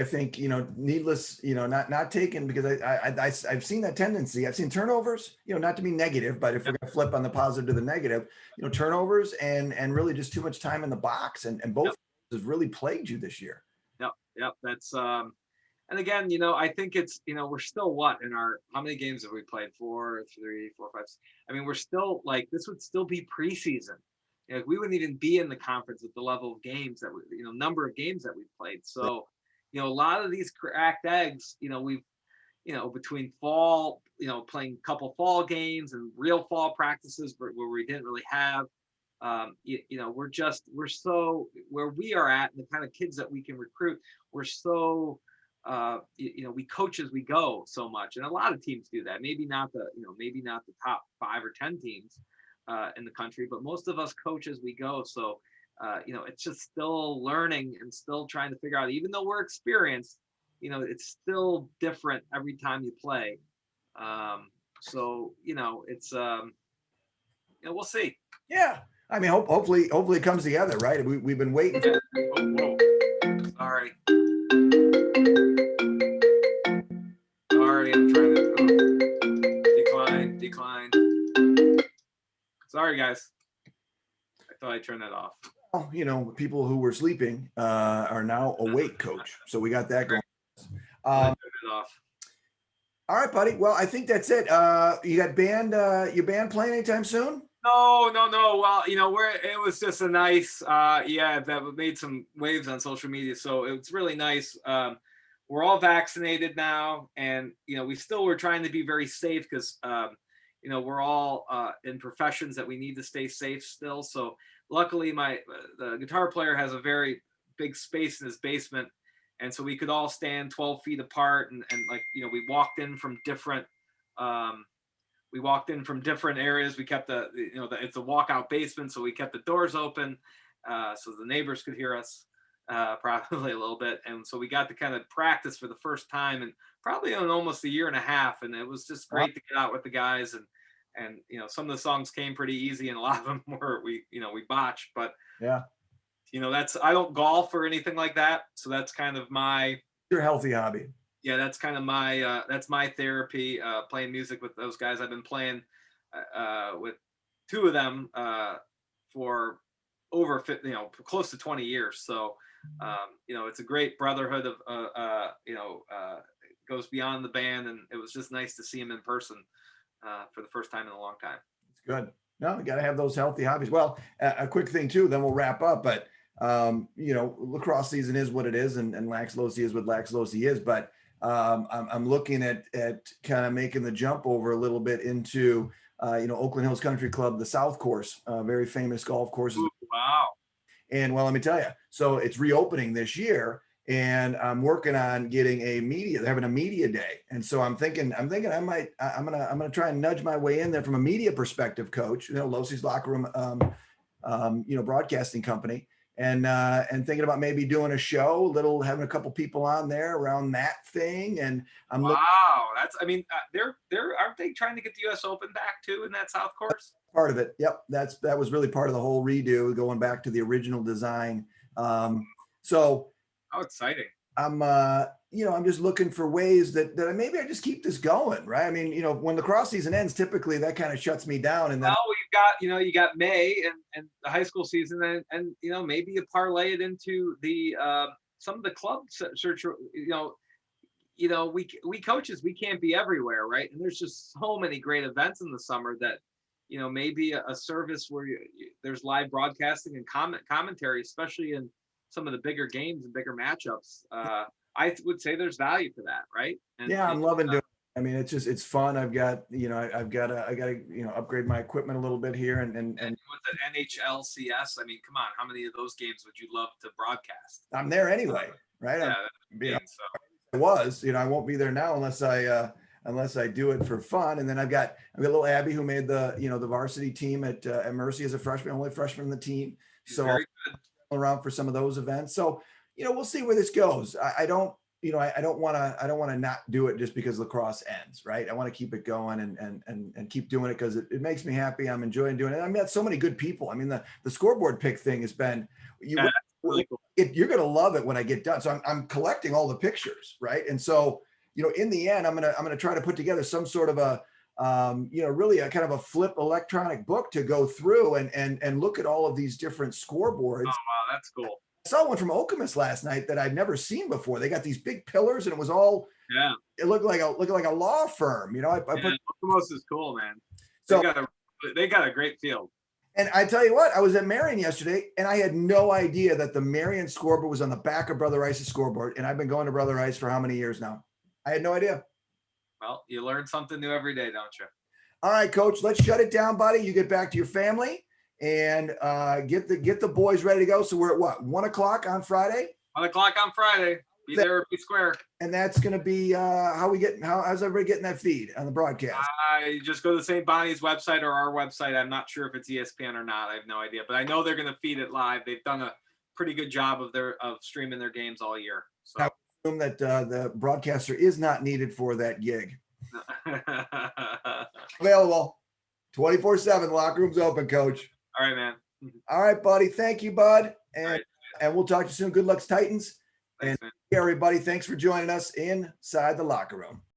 needless, not taken, because I've seen that tendency. I've seen turnovers, not to be negative, but if we're going to flip on the positive to the negative, turnovers and really just too much time in the box, and both has really plagued you this year. Yep. That's and again, I think it's, we're still how many games have we played? 4, 3, 4, 5. I mean, we're still this would still be preseason. We wouldn't even be in the conference with the level of games that number of games that we've played. So, a lot of these cracked eggs, we've, between fall, playing a couple fall games and real fall practices where we didn't really have, we're so where we are at, and the kind of kids that we can recruit, we're so, we coach as we go so much. And a lot of teams do that. Maybe not the top 5 or 10 teams in the country, but most of us coach as we go. So, it's just still learning and still trying to figure out, even though we're experienced, it's still different every time you play. It's, we'll see. Yeah. I mean, hopefully it comes together, right? We've been waiting. Whoa. Sorry, I'm trying to decline. Sorry, guys. I thought I turned that off. Well, people who were sleeping are now awake, Coach. So we got that going. Turn it off. All right, buddy. Well, I think that's it. You got your band playing anytime soon? No. Well, it was just a nice, that made some waves on social media. So it's really nice. We're all vaccinated now, and we still were trying to be very safe, because we're all in professions that we need to stay safe still. So luckily, the guitar player has a very big space in his basement, and so we could all stand 12 feet apart, and we walked in from different. We walked in from different areas. We kept it's a walkout basement, so we kept the doors open, so the neighbors could hear us probably a little bit. And so we got to kind of practice for the first time, and probably in almost a year and a half. And it was just great to get out with the guys. And some of the songs came pretty easy, and a lot of them we botched. But yeah, I don't golf or anything like that, so that's kind of your healthy hobby. Yeah, that's kind of that's my therapy, playing music with those guys. I've been playing with 2 of them for over close to 20 years. So, it's a great brotherhood of, goes beyond the band, and it was just nice to see him in person for the first time in a long time. It's good. No, you got to have those healthy hobbies. Well, a quick thing too, then we'll wrap up, but lacrosse season is what it is, and Lax Losi is what Lax Losi is, but I'm looking at kind of making the jump over a little bit into, Oakland Hills Country Club, the South Course, very famous golf course. Ooh, wow. And well, let me tell you, so it's reopening this year, and I'm working on getting they're having a media day. And so I'm thinking I'm gonna try and nudge my way in there from a media perspective, Coach, Losi's Locker Room, broadcasting company. And thinking about maybe doing a show, having a couple people on there around that thing. And I'm they're aren't they trying to get the U.S. Open back too in that South Course? Part of it. Yep. That was really part of the whole redo, going back to the original design. So how exciting. I'm just looking for ways that maybe I just keep this going, right? I mean, when the lacrosse season ends, typically that kind of shuts me down. And then you got May and the high school season, and maybe you parlay it into the some of the club search. We coaches, we can't be everywhere, right? And there's just so many great events in the summer that maybe a service where there's live broadcasting and commentary, especially in some of the bigger games and bigger matchups. I would say there's value for that, right? And, yeah, I'm loving doing. I mean, it's fun. I've got, I got to, upgrade my equipment a little bit here And with the NHLCS, I mean, come on, how many of those games would you love to broadcast? I'm there anyway, right? Yeah, that's the thing, so. I was, I won't be there now unless I do it for fun. And then I've got little Abby who made the varsity team at Mercy as a freshman, only freshman on the team. He's So very good. I'll around for some of those events. So, we'll see where this goes. I don't, I don't want to not do it just because lacrosse ends, right? I want to keep it going and keep doing it because it makes me happy. I'm enjoying doing it. I met so many good people. I mean, the scoreboard pick thing has been, Yeah, that's really cool. you're going to love it when I get done. So I'm collecting all the pictures, right? And so, in the end, I'm gonna try to put together some sort of a, really a kind of a flip electronic book to go through and look at all of these different scoreboards. Oh, wow, that's cool. I saw one from Okemos last night that I'd never seen before. They got these big pillars, and it was all. Yeah. It looked like a law firm. I put. Okemos is cool, man. So They got a great field. And I tell you what, I was at Marion yesterday, and I had no idea that the Marion scoreboard was on the back of Brother Rice's scoreboard. And I've been going to Brother Rice for how many years now? I had no idea. Well, you learn something new every day, don't you? All right, Coach, let's shut it down, buddy. You get back to your family and get the boys ready to go. So we're at what, 1 o'clock on Friday? 1 o'clock on Friday. Be there or be square. And that's going to be how's everybody getting that feed on the broadcast? You just go to St. Bonnie's website or our website. I'm not sure if it's ESPN or not. I have no idea, but I know they're going to feed it live. They've done a pretty good job of streaming their games all year. So. I assume that the broadcaster is not needed for that gig. Available 24/7. Locker room's open, Coach. All right, man. All right, buddy. Thank you, bud. And we'll talk to you soon. Good luck, Titans. Thanks, and everybody, thanks for joining us inside the locker room.